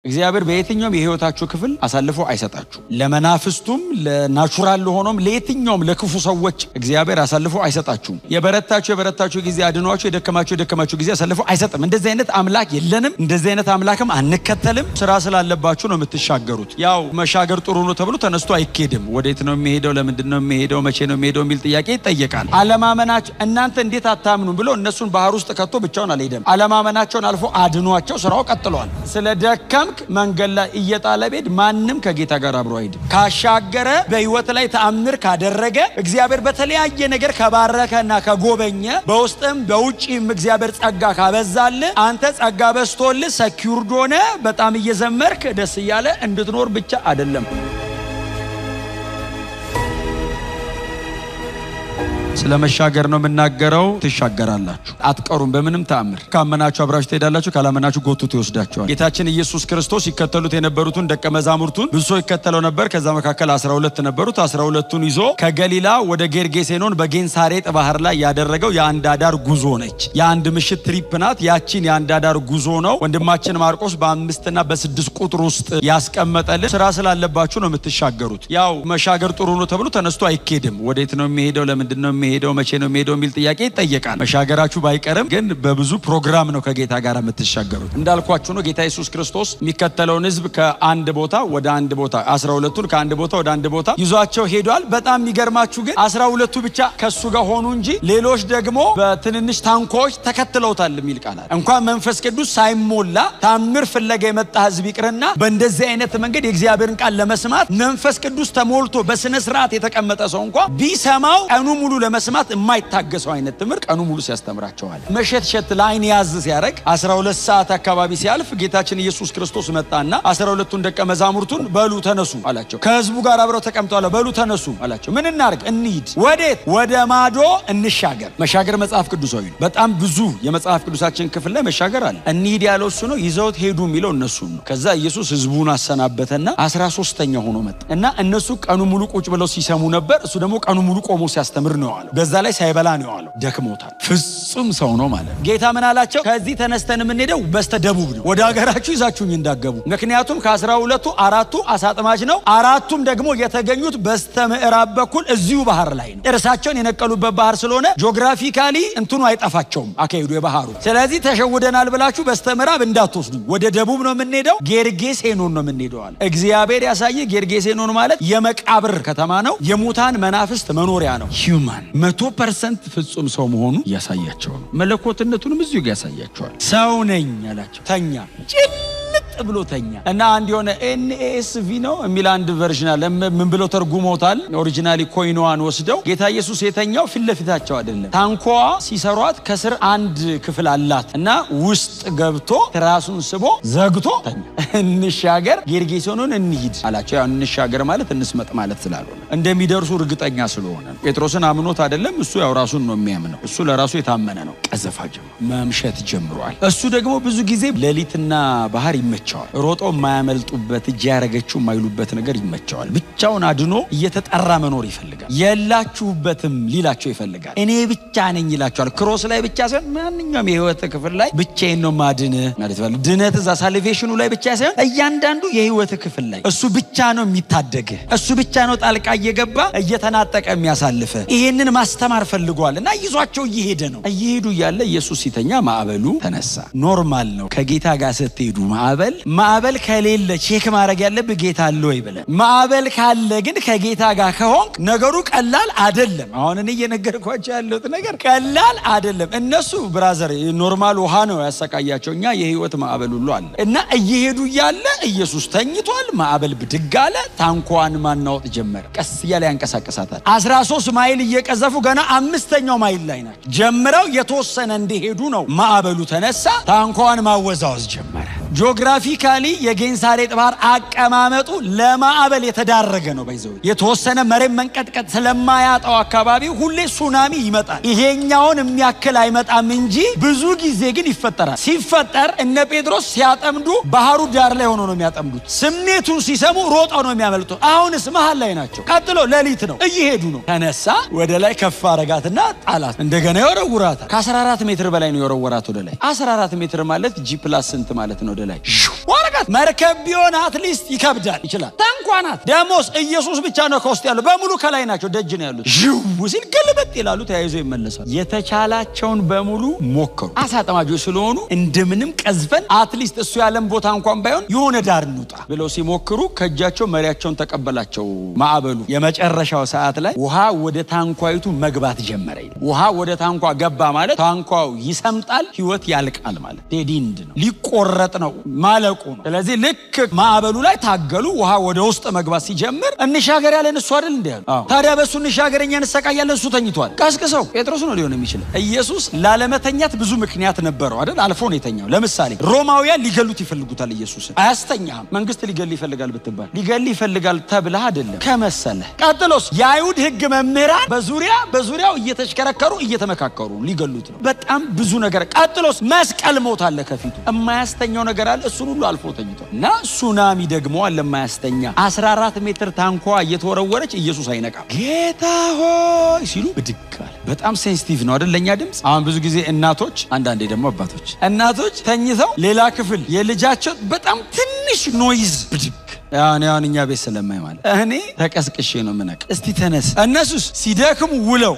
እግዚአብሔር በየትኛውም የህይወታችሁ ክፍል አሳልፎ አይሰጣችሁ። ለመናፍስቱም ለናቹራል ሆኖም ለየትኛውም ለክፉ ሰዎች እግዚአብሔር አሳልፎ አይሰጣችሁም። የበረታችሁ ጊዜ አድኗችሁ የደከማችሁ ጊዜ አሳልፎ አይሰጥም። እንደዚህ አይነት አምላክ የለንም። እንደዚህ አይነት አምላክም አንከተልም። ስራ ስላለባችሁ ነው የምትሻገሩት። ያው መሻገር ጥሩ ነው ተብሎ ተነስቶ አይኬድም። ወዴት ነው የሚሄደው? ለምንድን ነው የሚሄደው? መቼ ነው የሚሄደው የሚል ጥያቄ ይጠየቃል። አለማመናችሁ እናንተ እንዴት አታምኑ ብሎ እነሱን ባህር ውስጥ ከቶ ብቻውን አልሄደም። አለማመናቸውን አልፎ አድኗቸው ስራው ቀጥሏል። ስለደከም መንገድ ላይ እየጣለ ቤት ማንም ከጌታ ጋር አብሮ አይሄድም። ካሻገረ በህይወት ላይ ተአምር ካደረገ እግዚአብሔር በተለያየ ነገር ከባረከና ከጎበኘ በውስጥም በውጪም እግዚአብሔር ጸጋ ካበዛል አንተ ጸጋ በስቶል ሰኪውርድ ሆነ በጣም እየዘመርክ ደስ እያለ እንድትኖር ብቻ አይደለም። ስለመሻገር ነው የምናገረው። ትሻገራላችሁ፣ አትቀሩም በምንም ተአምር። ካመናችሁ አብራችሁ ትሄዳላችሁ፣ ካላመናችሁ ጎትቶ ይወስዳችኋል። ጌታችን ኢየሱስ ክርስቶስ ይከተሉት የነበሩትን ደቀ መዛሙርቱን ብዙ ሰው ይከተለው ነበር። ከዛ መካከል 12 ነበሩት። 12ቱን ይዞ ከገሊላ ወደ ጌርጌሴኖን በጌንሳሬጥ ባህር ላይ ያደረገው የአንድ አዳር ጉዞ ነች። የአንድ ምሽት ትሪፕ ናት። ያቺን የአንድ አዳር ጉዞ ነው ወንድማችን ማርቆስ በ5 እና በ6 ቁጥር ውስጥ ያስቀመጠልን። ስራ ስላለባችሁ ነው የምትሻገሩት። ያው መሻገር ጥሩ ነው ተብሎ ተነስቶ አይኬድም። ወዴት ነው የሚሄደው? ለምንድን ነው ሄደው መቼ ነው የሚሄደው የሚል ጥያቄ ይጠየቃል። መሻገራችሁ ባይቀርም ግን በብዙ ፕሮግራም ነው ከጌታ ጋር የምትሻገሩት። እንዳልኳችሁ ነው ጌታ ኢየሱስ ክርስቶስ የሚከተለውን ህዝብ ከአንድ ቦታ ወደ አንድ ቦታ 12ቱን ከአንድ ቦታ ወደ አንድ ቦታ ይዟቸው ሄዷል። በጣም የሚገርማችሁ ግን 12ቱ ብቻ ከሱ ጋር ሆኑ እንጂ ሌሎች ደግሞ በትንንሽ ታንኳዎች ተከትለውታል የሚል ቃል አለ። እንኳን መንፈስ ቅዱስ ሳይሞላ ታምር ፍለጋ የመጣ ህዝብ ይቅርና በእንደዚህ አይነት መንገድ የእግዚአብሔርን ቃል ለመስማት መንፈስ ቅዱስ ተሞልቶ በስነ ስርዓት የተቀመጠ ሰው እንኳን ቢሰማው ቀኑ ሙሉ መስማት የማይታገሰው አይነት ትምህርት ቀኑ ሙሉ ሲያስተምራቸዋል። መሸትሸት ላይን ያዝ ሲያደርግ 12 ሰዓት አካባቢ ሲያልፍ ጌታችን ኢየሱስ ክርስቶስ መጣና 12ቱን ደቀ መዛሙርቱን በሉ ተነሱ አላቸው። ከህዝቡ ጋር አብረው ተቀምጠዋል። በሉ ተነሱ አላቸው። ምን እናርግ? እንሂድ። ወዴት? ወደ ማዶ እንሻገር። መሻገር መጽሐፍ ቅዱሳዊ ነው። በጣም ብዙ የመጽሐፍ ቅዱሳችን ክፍል ላይ መሻገር አለ። እንሂድ ያለው እሱ ነው። ይዘውት ሄዱ የሚለው እነሱ ነው። ከዛ ኢየሱስ ህዝቡን አሰናበተና 13ኛ ሆኖ መጣ እና እነሱ ቀኑ ሙሉ ቁጭ ብለው ሲሰሙ ነበር። እሱ ደግሞ ቀኑ ሙሉ ቆሞ ሲያስተምር ነው። በዛ ላይ ሳይበላ ነው ያለው። ደክሞታል። ፍጹም ሰው ነው ማለት። ጌታ ምን አላቸው? ከዚህ ተነስተን የምንሄደው በስተደቡብ ነው። ወደ ሀገራችሁ ይዛችሁኝ እንዳገቡ። ምክንያቱም ከ12ቱ 4ቱ አሳጥማጅ ነው። 4ቱም ደግሞ የተገኙት በስተምዕራብ በኩል እዚሁ ባህር ላይ ነው። እርሳቸውን የነቀሉበት ባህር ስለሆነ ጂኦግራፊካሊ እንትኑ አይጠፋቸውም አካሄዱ የባህሩ። ስለዚህ ተሸውደናል ብላችሁ በስተምዕራብ እንዳትወስዱ፣ ወደ ደቡብ ነው የምንሄደው፣ ጌርጌሴኖን ነው የምንሄደው አለ። እግዚአብሔር ያሳየ ጌርጌሴኖን ማለት የመቃብር ከተማ ነው። የሙታን መናፍስት መኖሪያ ነው። ሂዩማን 100% ፍጹም ሰው መሆኑ ያሳያቸው ነው። መለኮትነቱንም እዚሁ ያሳያቸዋል። ሰው ነኝ አላቸው። ተኛ ብሎ ተኛ እና አንድ የሆነ NASV ነው የሚል አንድ ቨርዥን አለ። ምን ብሎ ተርጉሞታል? ኦሪጂናሊ ኮይኖዋን ወስደው ጌታ ኢየሱስ የተኛው ፊት ለፊታቸው አይደለም። ታንኳዋ ሲሰሯት ከስር አንድ ክፍል አላት እና ውስጥ ገብቶ ራሱን ስቦ ዘግቶ ተኛ። እንሻገር፣ ጌርጌሴኖን እንሂድ አላቸው። ያው እንሻገር ማለት እንስመጥ ማለት ስላልሆነ እንደሚደርሱ እርግጠኛ ስለሆነ ጴጥሮስን አምኖት አይደለም። እሱ ያው ራሱን ነው የሚያምነው። እሱ ለራሱ የታመነ ነው። ቀዘፋ ጀምሮ መምሸት ጀምሯል። እሱ ደግሞ ብዙ ጊዜ ሌሊትና ባህር ይመቻል። ሮጦ የማያመልጡበት እጅ ያረገችው የማይሉበት ነገር ይመቸዋል። ብቻውን አድኖ እየተጠራ መኖር ይፈልጋል። የላችሁበትም ሊላቸው ይፈልጋል። እኔ ብቻ ነኝ ይላቸዋል። ክሮስ ላይ ብቻ ሳይሆን ማንኛውም የህይወት ክፍል ላይ ብቻዬን ነው ማድን ማለት ነው። ድነት እዛ ሳልቬሽኑ ላይ ብቻ ሳይሆን እያንዳንዱ የህይወት ክፍል ላይ እሱ ብቻ ነው የሚታደግህ። እሱ ብቻ ነው ጣልቃ እየገባ እየተናጠቀ የሚያሳልፈ። ይሄንን ማስተማር ፈልጓል እና ይዟቸው እየሄደ ነው። እየሄዱ እያለ ኢየሱስ ሲተኛ ማዕበሉ ተነሳ። ኖርማል ነው። ከጌታ ጋር ስትሄዱ ማዕበል ከሌለ ቼክ ማድረግ ያለብህ ጌታ አለ ወይ ብለህ። ማዕበል ካለ ግን ከጌታ ጋር ከሆንክ ነገሩ ቀላል አይደለም። አሁን እኔ እየነገርኳቸው ያለሁት ነገር ቀላል አይደለም። እነሱ ብራዘር ኖርማል ውሃ ነው ያሰቃያቸው። እኛ የህይወት ማዕበል ሁሉ አለ እና እየሄዱ እያለ ኢየሱስ ተኝቷል። ማዕበል ብድግ አለ። ታንኳን ማናወጥ ጀመረ። ቀስ እያለ ያንቀሳቀሳታል። 13 ማይል እየቀዘፉ ገና 5ኛው ማይል ላይ ናቸው። ጀምረው የተወሰነ እንደሄዱ ነው ማዕበሉ ተነሳ። ታንኳን ማወዛወዝ ጀመረ። ጂኦግራፊካሊ የጌንሳሬጥ ባህር አቀማመጡ ለማዕበል የተዳረገ ነው። ባይዘው የተወሰነ መሬት መንቀጥቀጥ ስለማያጣው አካባቢ ሁሌ ሱናሚ ይመጣል። ይሄኛውን የሚያክል አይመጣም እንጂ ብዙ ጊዜ ግን ይፈጠራል። ሲፈጠር እነ ጴጥሮስ ሲያጠምዱ ባህሩ ዳር ላይ ሆኖ ነው የሚያጠምዱት። ስሜቱን ሲሰሙ ሮጠው ነው የሚያመልጡት። አሁንስ መሃል ላይ ናቸው። ቀጥሎ ሌሊት ነው፣ እየሄዱ ነው። ተነሳ፣ ወደ ላይ ከፍ አረጋትና ጣላት። እንደገና የወረውራታል። ከ14 ሜትር በላይ ነው የወረወራት ወደ ላይ። 14 ሜትር ማለት G+ ስንት ማለት ነው? ወደ ላይ ወረቀት መርከብ ቢሆን አትሊስት ይከብዳል ይችላል ታንኳናት ደሞስ ኢየሱስ ብቻ ነው ከውስጥ ያለው በሙሉ ከላይ ናቸው ደጅ ነው ያሉት ሲል ገልበጥ ይላሉ ተያይዘው ይመለሳሉ የተቻላቸውን በሙሉ ሞከሩ አሳጠማጆች ስለሆኑ እንደምንም ቀዝፈን አትሊስት እሱ ያለም ቦታ እንኳን ባይሆን የሆነ ዳር እንውጣ ብለው ሲሞክሩ ከእጃቸው መሪያቸውን ተቀበላቸው ማዕበሉ የመጨረሻው ሰዓት ላይ ውሃ ወደ ታንኳይቱ መግባት ጀመረ ውሃ ወደ ታንኳ ገባ ማለት ታንኳው ይሰምጣል ህይወት ያልቃል ማለት ዴዲንድ ነው ሊቆረጥ ነው ማለቁ ነው ስለዚህ ልክ ማዕበሉ ላይ ታገሉ ውሃ ወደ ውስጥ መግባት ሲጀምር እንሻገር ያለን እሱ አይደል እንዴ ታዲያ በሱ እንሻገርኛ እንሰቃያለን እሱ ተኝቷል ቀስቅሰው ጴጥሮስ ነው ሊሆን የሚችል ኢየሱስ ላለመተኛት ብዙ ምክንያት ነበረው አይደል አልፎ ነው የተኛው ለምሳሌ ሮማውያን ሊገሉት ይፈልጉታል ኢየሱስ አያስተኛም መንግስት ሊገል ይፈልጋል ብትባል ሊገል ይፈልጋል ተብለህ አይደለም ከመሰለ ቀጥሎስ የአይሁድ ህግ መምህራን በዙሪያው እየተሽከረከሩ እየተመካከሩ ሊገሉት ነው በጣም ብዙ ነገር ቀጥሎስ መስቀል ሞት አለ ከፊቱ የማያስተኛው ነገር አለ እሱን ሁሉ አልፎ ተኝቷል እና ሱናሚ ደግሞ አለ የማያስተኛ 14 ሜትር ታንኳ እየተወረወረች ኢየሱስ አይነቃም ጌታ ሆይ ሲሉ ብድግ አለ በጣም ሴንሲቲቭ ነው አይደል ለኛ ድምጽ አሁን ብዙ ጊዜ እናቶች አንዳንዴ ደግሞ አባቶች እናቶች ተኝተው ሌላ ክፍል የልጃቸው በጣም ትንሽ ኖይዝ ብድግ ያው እኛ ቤት ስለማይ ማለት እኔ ተቀስቅሼ ነው ምነቅ እስቲ ተነስ እነሱስ ሲደክሙ ውለው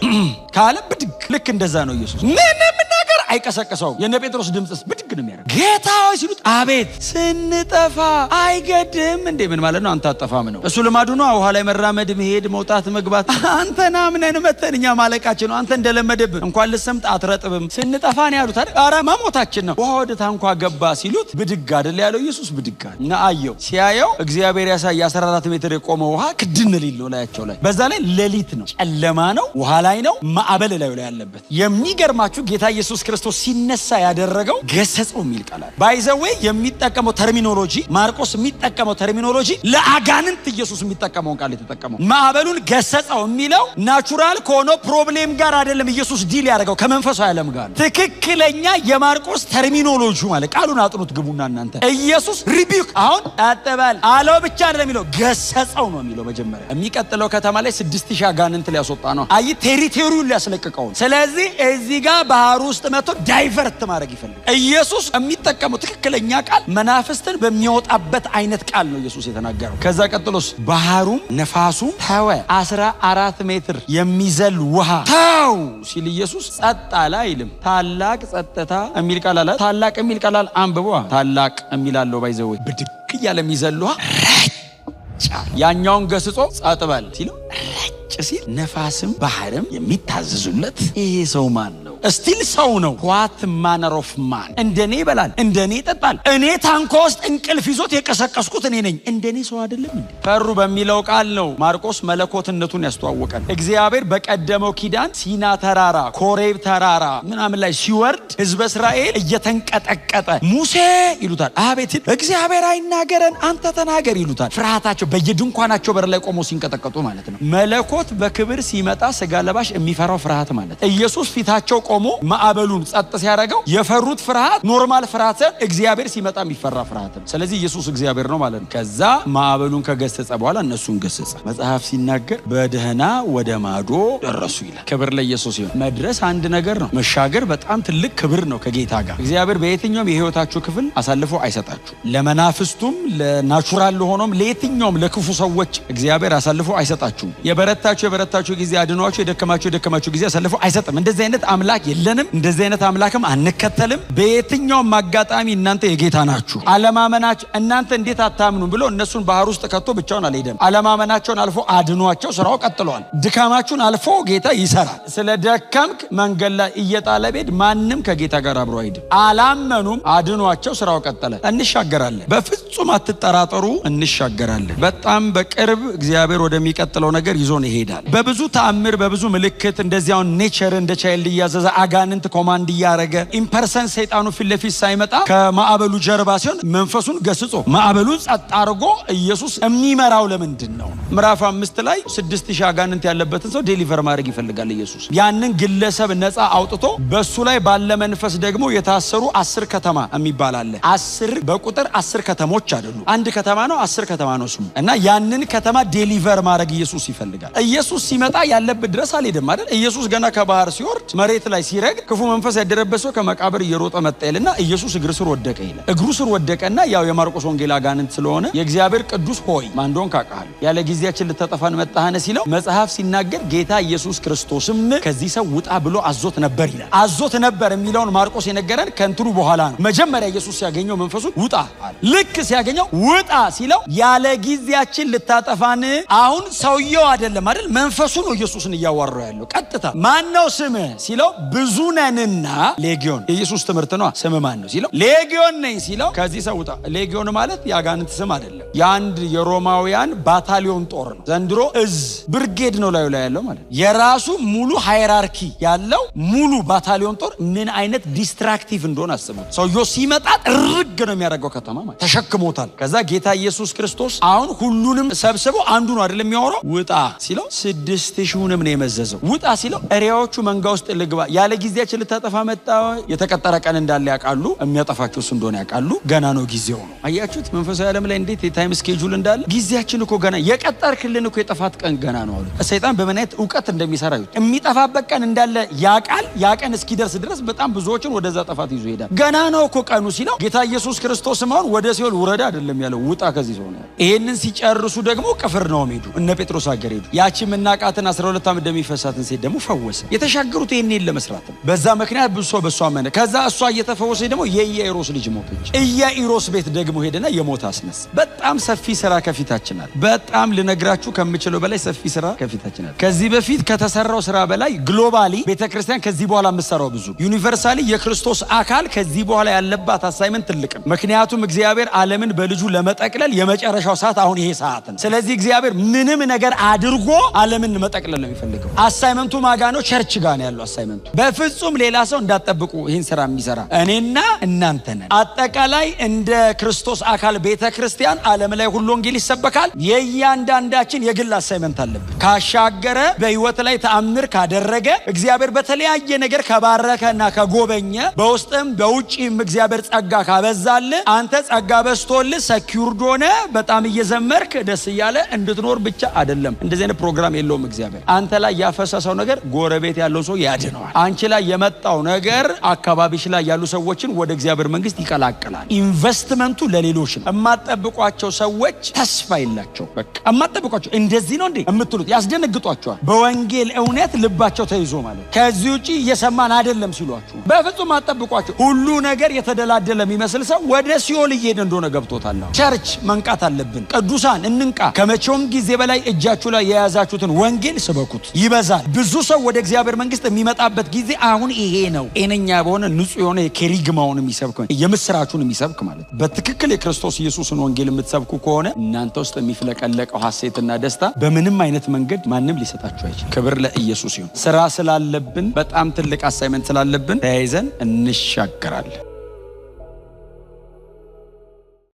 ካለ ብድግ ልክ እንደዛ ነው ኢየሱስ ምንም ነገር አይቀሰቀሰው የነ ጴጥሮስ ድምጽስ ብድግ ነው የሚያደርግ ጌታ ሆይ ሲሉት አቤት ስንጠፋ አይገድም እንዴ ምን ማለት ነው አንተ አጠፋም ነው እሱ ልማዱ ነው ውሃ ላይ መራመድ መሄድ መውጣት መግባት አንተና ምንን መተንኛ ማለቃችን ነው አንተ እንደለመደብህ እንኳን ልሰምጥ አትረጥብም ስንጠፋ ነው ያሉት አይደል አረ ማሞታችን ነው ውሃ ወደ ታንኳ ገባ ሲሉት ብድግ አይደል ያለው ኢየሱስ ብድግ አለ እና አየው ሲያየው እግዚአብሔር ያሳይ 14 ሜትር የቆመ ውሃ ክድን ሊል ነው ላያቸው ላይ በዛ ላይ ሌሊት ነው ጨለማ ነው ውሃ ላይ ነው ማዕበል ላይ ያለበት የሚገርማችሁ ጌታ ኢየሱስ ክርስቶስ ሲነሳ ያደረገው ገሰጸው የሚል ቃል ባይዘዌ የሚጠቀመው ተርሚኖሎጂ ማርቆስ የሚጠቀመው ተርሚኖሎጂ ለአጋንንት ኢየሱስ የሚጠቀመው ቃል የተጠቀመው ማዕበሉን ገሰጸው የሚለው ናቹራል ከሆነ ፕሮብሌም ጋር አይደለም ኢየሱስ ዲል ያደረገው ከመንፈሳዊ ዓለም ጋር ትክክለኛ የማርቆስ ተርሚኖሎጂ ማለት ቃሉን አጥኑት ግቡና እናንተ ኢየሱስ ሪቢክ አሁን አጠባል አለው ብቻ አይደለም የሚለው ገሰጸው ነው የሚለው መጀመሪያ የሚቀጥለው ከተማ ላይ 6000 አጋንንት ሊያስወጣ ነው አይ ቴሪቶሪውን ሊያስለቅቀው ስለዚህ እዚህ ጋር ባህር ውስጥ መጥቶ ዳይቨርት ማድረግ ይፈልጋል ኢየሱስ የሚጠቀመው ትክክለኛ ቃል መናፍስትን በሚያወጣበት አይነት ቃል ነው ኢየሱስ የተናገረው ከዛ ቀጥሎስ ባህሩም ነፋሱ ታወ 14 ሜትር የሚዘል ውሃ ታው ሲል ኢየሱስ ጸጥ አለ አይልም ታላቅ ጸጥታ የሚል ቃል አለ ታላቅ የሚል ቃል አንብቦ ታላቅ የሚላለው ባይዘው ብድግ ያለ የሚዘል ውሃ ያኛውን ገስጾ ጸጥ በል ሲሉ ሲል ነፋስም ባህርም የሚታዘዙለት ይሄ ሰው ማን ነው እስቲል ሰው ነው what manner of man እንደኔ ይበላል እንደኔ ይጠጣል እኔ ታንኳ ውስጥ እንቅልፍ ይዞት የቀሰቀስኩት እኔ ነኝ እንደኔ ሰው አይደለም እንዴ ፈሩ በሚለው ቃል ነው ማርቆስ መለኮትነቱን ያስተዋወቀን እግዚአብሔር በቀደመው ኪዳን ሲና ተራራ ኮሬብ ተራራ ምናምን ላይ ሲወርድ ህዝበ እስራኤል እየተንቀጠቀጠ ሙሴ ይሉታል አቤት እግዚአብሔር አይናገረን አንተ ተናገር ይሉታል ፍርሃታቸው በየድንኳናቸው በር ላይ ቆመው ሲንቀጠቀጡ ማለት ነው መለኮት በክብር ሲመጣ ስጋ ለባሽ የሚፈራው ፍርሃት ማለት ኢየሱስ ፊታቸው ቆሞ ማዕበሉን ጸጥ ሲያደርገው የፈሩት ፍርሃት ኖርማል ፍርሃት እግዚአብሔር ሲመጣ የሚፈራ ፍርሃት ስለዚህ ኢየሱስ እግዚአብሔር ነው ማለት ነው ከዛ ማዕበሉን ከገሰጸ በኋላ እነሱን ገሰጸ መጽሐፍ ሲናገር በደህና ወደ ማዶ ደረሱ ይላል ክብር ለኢየሱስ ይሁን መድረስ አንድ ነገር ነው መሻገር በጣም ትልቅ ክብር ነው ከጌታ ጋር እግዚአብሔር በየትኛውም የህይወታችሁ ክፍል አሳልፎ አይሰጣችሁ ለመናፍስቱም ለናቹራል ለሆነም ለየትኛውም ለክፉ ሰዎች እግዚአብሔር አሳልፎ አይሰጣችሁም የበረታችሁ ጊዜ አድኗችሁ የደከማችሁ ጊዜ አሳልፎ አይሰጥም እንደዚህ አይነት አምላክ የለንም እንደዚህ አይነት አምላክም አንከተልም በየትኛውም አጋጣሚ እናንተ የጌታ ናችሁ አለማመናችሁ እናንተ እንዴት አታምኑም ብሎ እነሱን ባህር ውስጥ ከቶ ብቻውን አልሄደም አለማመናቸውን አልፎ አድኗቸው ስራው ቀጥሏል ድካማችሁን አልፎ ጌታ ይሰራል ስለ ደከምክ መንገድ ላይ እየጣለ ቤድ ማንንም ከጌታ ጋር አብሮ አይሄድም አላመኑም አድኗቸው ስራው ቀጠለ እንሻገራለን በፍጹም አትጠራጠሩ እንሻገራለን በጣም በቅርብ እግዚአብሔር ወደሚቀጥለው ነገር ይዞን ይሄዳል በብዙ ተአምር በብዙ ምልክት እንደዚያው ኔቸር እንደ ቻይልድ ያዘዘ አጋንንት ኮማንድ ያረገ ኢምፐርሰን ሰይጣኑ ፊለፊስ ሳይመጣ ከማዕበሉ ጀርባ ሲሆን መንፈሱን ገስጾ ማዕበሉን ጸጥ አድርጎ ኢየሱስ የሚመራው ለምንድን ነው ምዕራፍ 5 ላይ 6000 አጋንንት ያለበትን ሰው ዴሊቨር ማድረግ ይፈልጋል ኢየሱስ ያንን ግለሰብ ነፃ አውጥቶ በሱ ላይ ባለ መንፈስ ደግሞ የታሰሩ 10 ከተማ የሚባል አለ 10 በቁጥር 10 ከተሞች አይደሉ አንድ ከተማ ነው 10 ከተማ ነው ስሙ እና ያንን ከተማ ዴሊቨር ማድረግ ኢየሱስ ይፈልጋል ኢየሱስ ሲመጣ ያለበት ድረስ አልሄደም አይደል ኢየሱስ ገና ከባህር ሲወርድ መሬት ላይ ላይ ሲረግ ክፉ መንፈስ ያደረበት ሰው ከመቃብር እየሮጠ መጣ ይልና ኢየሱስ እግሩ ስር ወደቀ ይላል። እግሩ ስር ወደቀና ያው የማርቆስ ወንጌል አጋንንት ስለሆነ የእግዚአብሔር ቅዱስ ሆይ ማን እንደሆንክ አውቃለሁ ያለ ጊዜያችን ልታጠፋን መጣህነ ሲለው መጽሐፍ ሲናገር ጌታ ኢየሱስ ክርስቶስም ከዚህ ሰው ውጣ ብሎ አዞት ነበር ይላል። አዞት ነበር የሚለውን ማርቆስ የነገረን ከእንትኑ በኋላ ነው። መጀመሪያ ኢየሱስ ሲያገኘው መንፈሱን ውጣ አለ። ልክ ሲያገኘው ውጣ ሲለው ያለ ጊዜያችን ልታጠፋን። አሁን ሰውየው አይደለም አይደል መንፈሱ ነው ኢየሱስን እያዋራው ያለው። ቀጥታ ማን ነው ስምህ ሲለው ብዙ ነንና ሌጊዮን የኢየሱስ ትምህርት ነው። ስም ማን ነው ሲለው ሌጊዮን ነኝ ሲለው ከዚህ ሰው ውጣ። ሌጊዮን ማለት ያጋንንት ስም አይደለም። የአንድ የሮማውያን ባታሊዮን ጦር ነው። ዘንድሮ እዝ ብርጌድ ነው ላይ ያለው ማለት የራሱ ሙሉ ሃይራርኪ ያለው ሙሉ ባታሊዮን ጦር ምን አይነት ዲስትራክቲቭ እንደሆነ አስቡት። ሰውየው ሲመጣ ጥርግ ነው የሚያደርገው ከተማ ማለት ተሸክሞታል። ከዛ ጌታ ኢየሱስ ክርስቶስ አሁን ሁሉንም ሰብስቦ አንዱ ነው አይደለም የሚያወራው። ውጣ ሲለው 6000ንም ነው የመዘዘው። ውጣ ሲለው እሪያዎቹ መንጋ ውስጥ ልግባ ያለ ጊዜያችን ልታጠፋ መጣ። የተቀጠረ ቀን እንዳለ ያውቃሉ። የሚያጠፋቸው እሱ እንደሆነ ያውቃሉ። ገና ነው ጊዜው ነው። አያችሁት መንፈሳዊ ዓለም ላይ እንዴት የታይም ስኬጁል እንዳለ። ጊዜያችን እኮ ገና የቀጠርክልን እኮ የጠፋት ቀን ገና ነው አሉ። ሰይጣን በምን አይነት ዕውቀት እንደሚሰራ ይሁት የሚጠፋበት ቀን እንዳለ ያውቃል። ያ ቀን እስኪደርስ ድረስ በጣም ብዙዎችን ወደዛ ጠፋት ይዞ ይሄዳል። ገና ነው እኮ ቀኑ ሲለው ጌታ ኢየሱስ ክርስቶስ ማውን ወደ ሲኦል ውረዳ አይደለም ያለው ውጣ ከዚህ ሰው ነው። ይሄንን ሲጨርሱ ደግሞ ቅፍርናሆም ሄዱ። እነ ጴጥሮስ አገር ሄዱ። ያቺ መናቃትን 12 ዓመት እንደሚፈሳትን ሴት ደግሞ ፈወሰ። የተሻገሩት ይሄንን ለመስራት በዛ ምክንያት ብዙ ሰው በሷ አመነ። ከዛ እሷ እየተፈወሰ ደግሞ የኢያኢሮስ ልጅ ሞተች። ኢያኢሮስ ቤት ደግሞ ሄደና የሞት አስነሳ። በጣም ሰፊ ስራ ከፊታችን አለ። በጣም ልነግራችሁ ከምችለው በላይ ሰፊ ስራ ከፊታችን አለ። ከዚህ በፊት ከተሰራው ስራ በላይ ግሎባሊ ቤተክርስቲያን ከዚህ በኋላ የምትሰራው ብዙ ዩኒቨርሳሊ የክርስቶስ አካል ከዚህ በኋላ ያለባት አሳይመንት ትልቅ ነው። ምክንያቱም እግዚአብሔር ዓለምን በልጁ ለመጠቅለል የመጨረሻው ሰዓት አሁን ይሄ ሰዓት ነው። ስለዚህ እግዚአብሔር ምንም ነገር አድርጎ ዓለምን መጠቅለል ነው የሚፈልገው። አሳይመንቱ ማጋኖ ቸርች ጋር ነው ያለው አሳይመንቱ። በፍጹም ሌላ ሰው እንዳትጠብቁ ይሄን ስራ የሚሰራ እኔና እናንተ ነን። አጠቃላይ እንደ ክርስቶስ አካል ቤተክርስቲያን ዓለም ላይ ሁሉ ወንጌል ይሰበካል። የእያንዳንዳችን የግል አሳይመንት አለብን። ካሻገረ በህይወት ላይ ተአምር ካደረገ እግዚአብሔር በተለያየ ነገር ከባረከና ከጎበኘ በውስጥም በውጪም እግዚአብሔር ጸጋ ካበዛል አንተ ጸጋ በስቶልህ ሰኪውርድ ሆነ በጣም እየዘመርክ ደስ እያለ እንድትኖር ብቻ አይደለም። እንደዚህ አይነት ፕሮግራም የለውም እግዚአብሔር። አንተ ላይ ያፈሰሰው ነገር ጎረቤት ያለው ሰው ያድነዋል። አንቺ ላይ የመጣው ነገር አካባቢሽ ላይ ያሉ ሰዎችን ወደ እግዚአብሔር መንግስት ይቀላቅላል። ኢንቨስትመንቱ ለሌሎች ነው። እማጠብቋቸው ሰዎች ተስፋ የላቸው። በቃ እማጠብቋቸው እንደዚህ ነው እንዴ እምትሉት ያስደነግጧቸዋል። በወንጌል እውነት ልባቸው ተይዞ ማለት ከዚህ ውጪ እየሰማን አይደለም ሲሏችሁ በፍጹም አጠብቋቸው። ሁሉ ነገር የተደላደለ የሚመስል ሰው ወደ ሲኦል እየሄደ እንደሆነ ገብቶታል። ቸርች መንቃት አለብን። ቅዱሳን እንንቃ። ከመቼውም ጊዜ በላይ እጃችሁ ላይ የያዛችሁትን ወንጌል ስበኩት። ይበዛል። ብዙ ሰው ወደ እግዚአብሔር መንግስት የሚመጣበት ጊዜ አሁን ይሄ ነው። ጤነኛ በሆነ ንጹህ የሆነ የኬሪግማውን የሚሰብክ የምስራቹን የሚሰብክ ማለት በትክክል የክርስቶስ ኢየሱስን ወንጌል የምትሰብኩ ከሆነ እናንተ ውስጥ የሚፍለቀለቀው ሐሴትና ደስታ በምንም አይነት መንገድ ማንም ሊሰጣችሁ አይችልም። ክብር ለኢየሱስ ይሁን። ስራ ስላለብን በጣም ትልቅ አሳይመንት ስላለብን ተያይዘን እንሻገራለን።